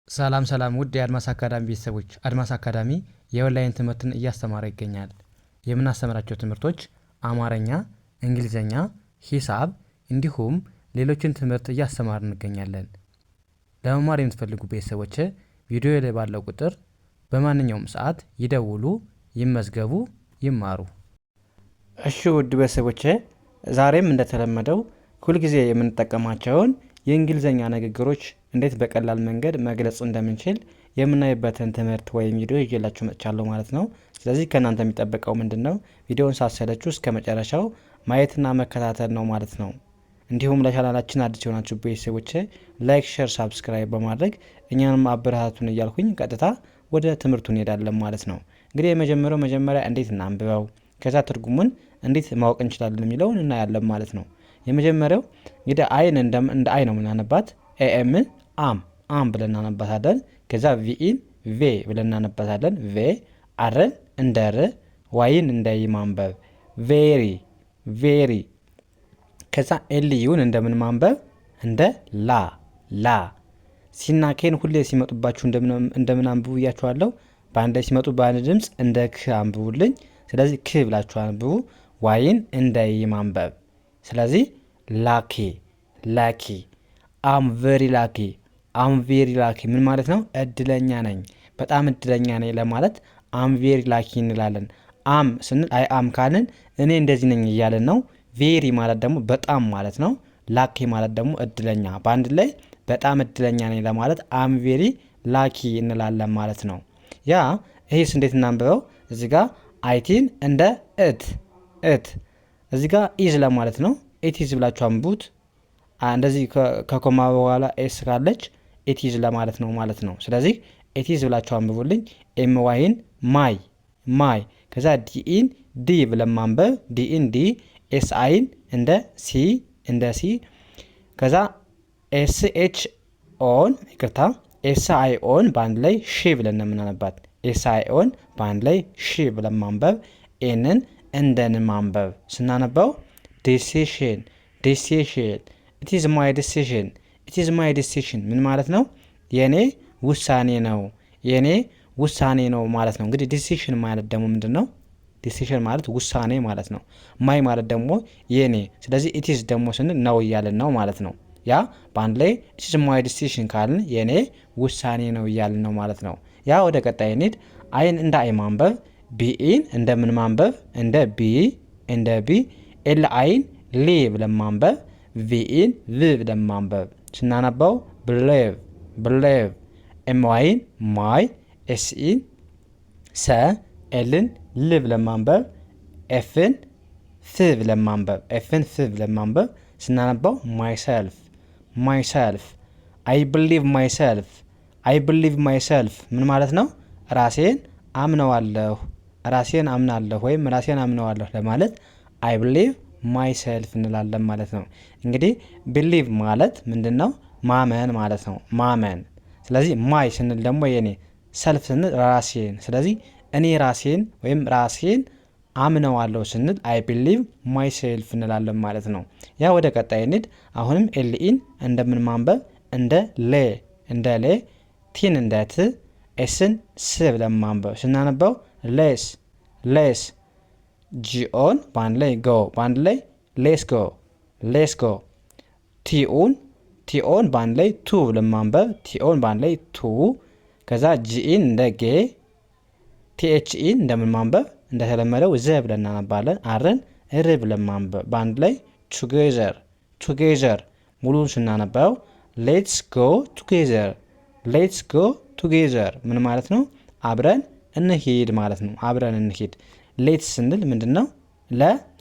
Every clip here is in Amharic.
ሰላም ውድ የአድማስ አካዳሚ ቤተሰቦች፣ አድማስ አካዳሚ የኦንላይን ትምህርትን እያስተማረ ይገኛል። የምናስተምራቸው ትምህርቶች አማርኛ፣ እንግሊዘኛ፣ ሂሳብ እንዲሁም ሌሎችን ትምህርት እያስተማር እንገኛለን። ለመማር የምትፈልጉ ቤተሰቦች ቪዲዮ ላይ ባለው ቁጥር በማንኛውም ሰዓት ይደውሉ፣ ይመዝገቡ፣ ይማሩ። እሺ ውድ ቤተሰቦች፣ ዛሬም እንደተለመደው ሁልጊዜ የምንጠቀማቸውን የእንግሊዘኛ ንግግሮች እንዴት በቀላል መንገድ መግለጽ እንደምንችል የምናይበትን ትምህርት ወይም ቪዲዮ ይዤላችሁ መጥቻለሁ ማለት ነው። ስለዚህ ከእናንተ የሚጠበቀው ምንድነው? ቪዲዮውን ሳትሰለቹ እስከ መጨረሻው ማየትና መከታተል ነው ማለት ነው። እንዲሁም ለቻናላችን አዲስ የሆናችሁ ቤተሰቦች ላይክ፣ ሼር፣ ሳብስክራይብ በማድረግ እኛንም አበረታቱን እያልኩኝ ቀጥታ ወደ ትምህርቱ እንሄዳለን ማለት ነው። እንግዲህ መጀመሪያ እንዴት እናንብበው፣ ከዛ ትርጉሙን እንዴት ማወቅ እንችላለን የሚለውን እናያለን ማለት ነው። የመጀመሪያው እንግዲህ አይን እንደ አይ ነው የምናነባት። ኤኤምን አም ብለን እናነባታለን። ከዛ ቪኢን ቬ ብለን እናነባታለን። ቬ አርን እንደ ር፣ ዋይን እንደ ይ ማንበብ ቬሪ። ከዛ ኤልዩን እንደምን ማንበብ እንደ ላ። ሲና ኬን ሁሌ ሲመጡባችሁ እንደምን አንብቡ ብያችኋለሁ። በአንድ ላይ ሲመጡ በአንድ ድምፅ እንደ ክ አንብቡልኝ። ስለዚህ ክ ብላችሁ አንብቡ። ዋይን እንደ ይ ማንበብ። ስለዚህ ላኪ አም ቬሪ ላኪ ምን ማለት ነው? እድለኛ ነኝ፣ በጣም እድለኛ ነኝ ለማለት አም ቬሪ ላኪ እንላለን። አም ስንል አይ አም ካልን እኔ እንደዚህ ነኝ እያለን ነው። ቬሪ ማለት ደግሞ በጣም ማለት ነው። ላኪ ማለት ደግሞ እድለኛ። በአንድ ላይ በጣም እድለኛ ነኝ ለማለት አም ቬሪ ላኪ እንላለን ማለት ነው። ያ ይሄስ እንዴት እናንብበው? እዚህ ጋር አይቲን እንደ እት እዚህ ጋር ኢዝ ለማለት ነው። ኢቲዝ ብላችሁ አንብቡት። እንደዚህ ከኮማ በኋላ ኤስ ካለች ኢቲዝ ለማለት ነው ማለት ነው። ስለዚህ ኢቲዝ ብላችሁ አንብቡልኝ። ኤም ዋይን ማይ ከዛ ዲኢን ዲ ብለን ማንበብ። ዲኢን ዲ፣ ኤስ አይን እንደ ሲ ከዛ ኤስ ኤች ኦን ኤስ አይ ኦን በአንድ ላይ ሺ ብለን የምናነባት። ኤስ አይ ኦን በአንድ ላይ ሺ ብለን ማንበብ። ኤንን እንደን ማንበብ። ስናነባው ዲሲሽን it is my decision ምን ማለት ነው? የኔ ውሳኔ ነው ማለት ነው። እንግዲህ ዲሲሽን ማለት ደግሞ ምንድነው? ዲሲሽን ማለት ውሳኔ ማለት ነው። ማይ ማለት ደግሞ የኔ። ስለዚህ it is ደግሞ ስንል ነው እያልን ነው ማለት ነው። ያ በአንድ ላይ it is my decision ካልን የኔ ውሳኔ ነው እያልን ነው ማለት ነው። ያ ወደ ቀጣይ እንሂድ። አይን እንደ አይ ማንበብ። ቢኢን እንደምን ማንበብ? እንደ ቢ ኤል አይን ሊ ብለን ማንበብ። ቪኢን ቭ ብለን ማንበብ። ስናነባው ብሌቭ ኤምዋይን ማይ፣ ኤስኢን ሰ፣ ኤልን ል ብለን ማንበብ። ኤፍን ፍ ብለን ማንበብ። ስናነባው ማይሰልፍ አይ ብሊቭ ማይሰልፍ ምን ማለት ነው? ራሴን አምናለሁ ወይም ራሴን አምነዋለሁ ለማለት አይ ብሊቭ ማይሰልፍ እንላለን ማለት ነው። እንግዲህ ቢሊቭ ማለት ምንድነው? ማመን ማለት ነው። ስለዚህ ማይ ስንል ደግሞ የኔ፣ ሰልፍ ስንል ራሴን። ስለዚህ እኔ ራሴን አምነዋለሁ ስንል አይ ቢሊቭ ማይሰልፍ እንላለን ማለት ነው። ያ ወደ ቀጣይ እንሂድ። አሁንም ኤልኢን እንደምን ማንበብ? እንደ ሌ፣ ቲን እንደ ት፣ ኤስን ስ ብለን ማንበብ። ስናነበው ሌስ ጂኦን በአንድ ላይ ሌስ ጎ ቲኦን በአንድ ላይ ቱ ብለን ማንበብ። ቱ ከዛ ጂኢን እንደ ጌ፣ ቲኤችኢን እንደምን ማንበብ? እንደተለመደው ዘ ብለን እናነባለን። አርን ር ብለን ማንበብ። በአንድ ላይ ቱጌዘር ሙሉን ስናነባው ሌትስ ጎ ቱጌዘር ምን ማለት ነው? አብረን እንሂድ ማለት ነው። ሌትስ ስንል ምንድን ነው?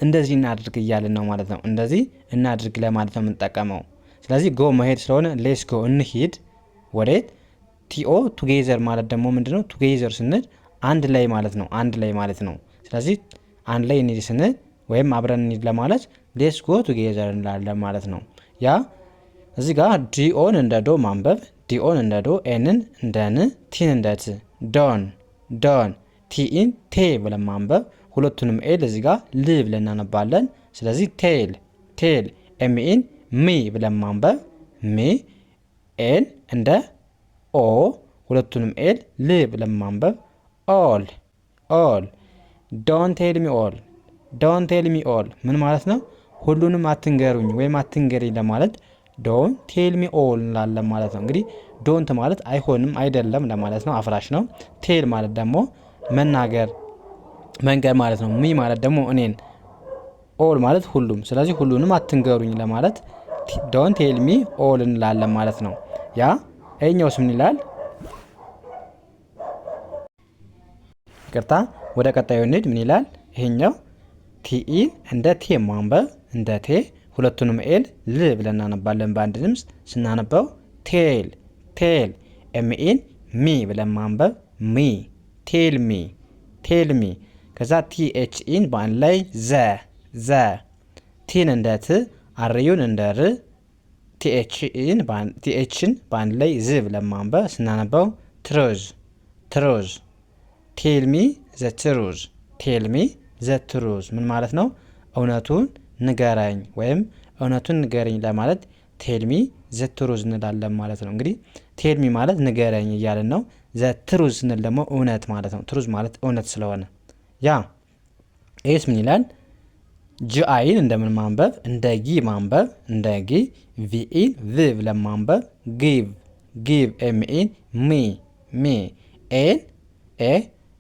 እንደዚህ እናድርግ እያልን ነው ማለት ነው። እንደዚህ እናድርግ ለማለት ነው የምንጠቀመው። ስለዚህ ጎ መሄድ ስለሆነ ሌትስ ጎ እንሂድ። ወዴት? ቲኦ ቱጌዘር ማለት ደግሞ ምንድነው? ቱጌዘር ስንል አንድ ላይ ማለት ነው። ስለዚህ አንድ ላይ እንሂድ ስንል ወይም አብረን እንሂድ ለማለት ሌትስ ጎ ቱጌዘር እንላለን ማለት ነው። ያ እዚህ ጋር ዲኦን እንደ ዶ ማንበብ። ዲኦን እንደ ዶ፣ ኤንን እንደ ን፣ ቲን እንደ ት። ዶን ቲኢን ቴ ብለን ማንበብ። ሁለቱንም ኤል እዚህ ጋር ል ብለን እናነባለን። ስለዚህ ቴል ኤምኢን ሚ ብለን ማንበብ። ሚ ኤን እንደ ኦ ሁለቱንም ኤል ል ብለን ማንበብ ኦል ኦል። ዶንት ቴል ሚ ኦል ዶንት ቴል ሚ ኦል ምን ማለት ነው? ሁሉንም አትንገሩኝ ወይም አትንገሪኝ ለማለት ዶንት ቴል ሚ ኦል እንላለን ማለት ነው። እንግዲህ ዶንት ማለት አይሆንም አይደለም ለማለት ነው፣ አፍራሽ ነው። ቴል ማለት ደግሞ መናገር መንገር ማለት ነው። ሚ ማለት ደግሞ እኔን፣ ኦል ማለት ሁሉም። ስለዚህ ሁሉንም አትንገሩኝ ለማለት ዶንት ቴል ሚ ኦል እንላለን ማለት ነው። ያ ይኸኛውስ ምን ይላል? ይቅርታ ወደ ቀጣዩ እንሂድ። ምን ይላል ይሄኛው? ቲኢን እንደ ቴ ማንበብ እንደ ቴ ሁለቱንም ኤል ል ብለን እናነባለን በአንድ ድምፅ። ስናነበው ቴል ቴል። ኤምኢን ሚ ብለን ማንበብ ሚ ቴል ሚ ቴል ሚ። ከዛ ቲኤችኢን በአንድ ላይ ዘ ዘ። ቲን እንደ ት አርዩን እንደ ር ቲኤችን በአንድ ላይ ዝ ብለን ማንበብ። ስናነበው ትሩዝ ትሩዝ። ቴልሚ ዘ ትሩዝ ቴልሚ ዘ ትሩዝ ምን ማለት ነው? እውነቱን ንገረኝ ወይም እውነቱን ንገረኝ ለማለት ቴልሚ ዘ ትሩዝ እንላለን ማለት ነው። እንግዲህ ቴልሚ ማለት ንገረኝ እያለን ነው። ዘ ትሩዝ ስንል ደግሞ እውነት ማለት ነው። ትሩዝ ማለት እውነት ስለሆነ ያ። ኤስ ምን ይላል? ጂአይን እንደምን ማንበብ እንደ ጊ ማንበብ እንደ ጊ። ቪኢን ቭ ብለን ማንበብ ጊቭ ጊቭ። ኤምኢን ሚ ሚ። ኤን ኤ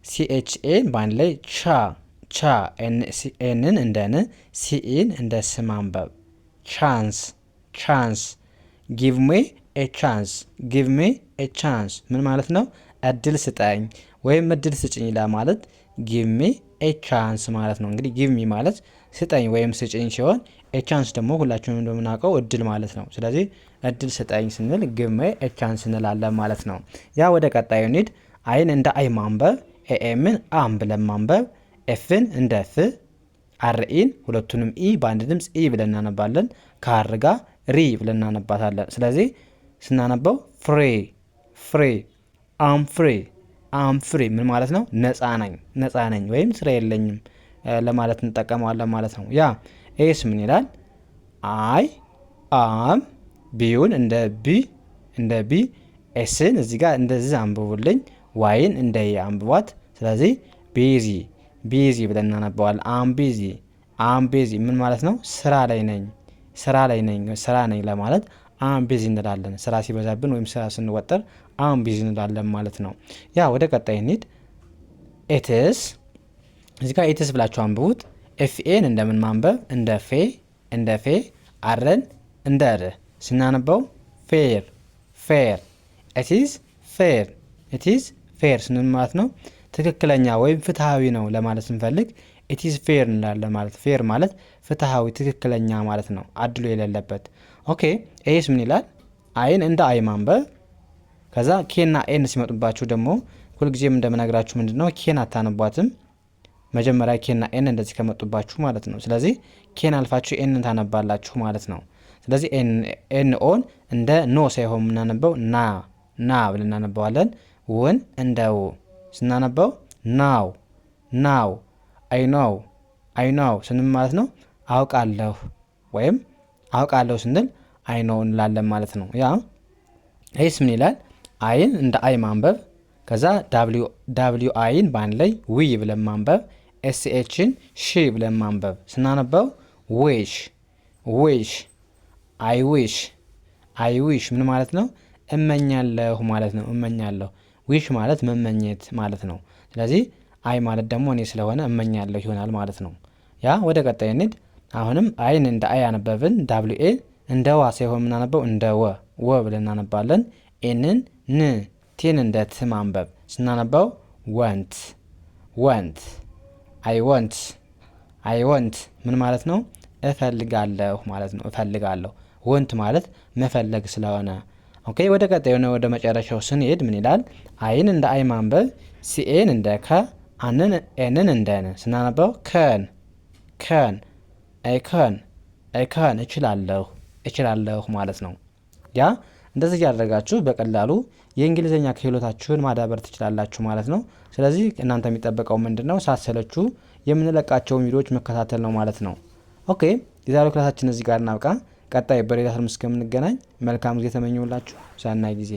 ሲኤችኤን በአንድ ላይ ቻ ቻ። ኤንን እንደ ን ሲኢን እንደ ስ ማንበብ ቻንስ ቻንስ። ጊቭ ሜ ኤ ቻንስ ጊቭ ሜ ኤ ቻንስ ምን ማለት ነው? እድል ስጠኝ ወይም እድል ስጭኝ ለማለት ጊቭ ሜ ኤ ቻንስ ማለት ነው። እንግዲህ ጊቭ ሚ ማለት ስጠኝ ወይም ስጭኝ ሲሆን ኤ ቻንስ ደግሞ ሁላችንም እንደምናውቀው እድል ማለት ነው። ስለዚህ እድል ስጠኝ ስንል ጊቭ ሜ ኤ ቻንስ እንላለን ማለት ነው። ያ ወደ ቀጣዩ እንሂድ። አይን እንደ አይ ማንበብ ኤኤምን አም ብለን ማንበብ ኤፍን እንደ ፍ አርኢን ሁለቱንም ኢ በአንድ ድምፅ ኢ ብለን እናነባለን። ከአር ጋር ሪ ብለን እናነባታለን። ስለዚህ ስናነበው ፍሬ ፍሬ አም ፍሬ አም ፍሬ ምን ማለት ነው? ነፃ ነኝ ነፃ ነኝ ወይም ስራ የለኝም ለማለት እንጠቀመዋለን ማለት ነው። ያ ኤስ ምን ይላል? አይ አም ቢዩን እንደ ቢ ኤስን እዚህ ጋር እንደዚህ አንብቡልኝ። ዋይን እንደ አንብቧት። ስለዚህ ቢዚ ቢዚ ብለን እናነባዋለን። አም ቢዚ አም ቢዚ ምን ማለት ነው? ስራ ላይ ነኝ ስራ ላይ ነኝ ስራ ነኝ ለማለት አም ቢዚ እንላለን። ስራ ሲበዛብን ወይም ስራ ስንወጠር አም ቢዚ እንላለን ማለት ነው። ያ ወደ ቀጣይ እንሂድ። ኤትስ እዚህ ጋር ኤትስ ብላችሁ አንብቡት። ኤፍኤን እንደምን ማንበብ እንደ ፌ አረን እንደ ር ስናነበው ፌር ፌር። ኢትስ ፌር ኢትስ ፌር ስንል ማለት ነው ትክክለኛ ወይም ፍትሃዊ ነው ለማለት ስንፈልግ ኢትስ ፌር እንላለን ማለት። ፌር ማለት ፍትሃዊ ትክክለኛ ማለት ነው፣ አድሎ የሌለበት። ኦኬ ኤስ ምን ይላል? አይን እንደ አይ ማንበብ። ከዛ ኬና ኤን ሲመጡባችሁ ደግሞ ሁልጊዜም እንደምነግራችሁ ምንድነው ኬን አታነቧትም። መጀመሪያ ኬና ኤን እንደዚህ ከመጡባችሁ ማለት ነው። ስለዚህ ኬን አልፋችሁ ኤንን ታነባላችሁ ማለት ነው። ስለዚህ ኤን ኦን እንደ ኖ ሳይሆን የምናነበው ና ብለን እናነባዋለን። ውን እንደ ው ስናነበው ናው ናው። አይ ኖው ስንል ማለት ነው አውቃለሁ ወይም አውቃለሁ ስንል አይ ኖው እንላለን ማለት ነው። ያ ኤስ ምን ይላል? አይን እንደ አይ ማንበብ። ከዛ ዳብሊው አይን በአንድ ላይ ዊ ብለን ማንበብ። ኤስኤችን ሺ ብለን ማንበብ። ስናነበው ዊሽ ዊሽ አይ ዊሽ ምን ማለት ነው? እመኛለሁ ማለት ነው። እመኛለሁ። ዊሽ ማለት መመኘት ማለት ነው። ስለዚህ አይ ማለት ደግሞ እኔ ስለሆነ እመኛለሁ ይሆናል ማለት ነው። ያ ወደ ቀጣይ እንሂድ። አሁንም አይን እንደ አይ አነበብን። ዳብሊው ኤ እንደ ዋ ሳይሆን የምናነበው እንደ ወ ብለን እናነባለን። ኤንን ን ቴን እንደ ት ማንበብ። ስናነባው ወንት አይ ወንት ምን ማለት ነው? እፈልጋለሁ ማለት ነው። እፈልጋለሁ። ወንት ማለት መፈለግ ስለሆነ። ኦኬ ወደ ቀጣዩ ነው ወደ መጨረሻው ስንሄድ ምን ይላል? አይን እንደ አይ ማንበብ። ሲኤን እንደ ከ ኤንን እንደ ን ስናነባው ከን አይከን እችላለሁ ማለት ነው። ያ እንደዚህ ያደረጋችሁ በቀላሉ የእንግሊዝኛ ክህሎታችሁን ማዳበር ትችላላችሁ ማለት ነው። ስለዚህ እናንተ የሚጠበቀው ምንድነው? ሳትሰለቹ የምንለቃቸውን ቪዲዮዎች መከታተል ነው ማለት ነው። ኦኬ የዛሬው ክላሳችን እዚህ ጋር እናብቃ። ቀጣይ በሌላ ትምህርት እስከምንገናኝ መልካም ጊዜ ተመኘሁላችሁ። ሰናይ ጊዜ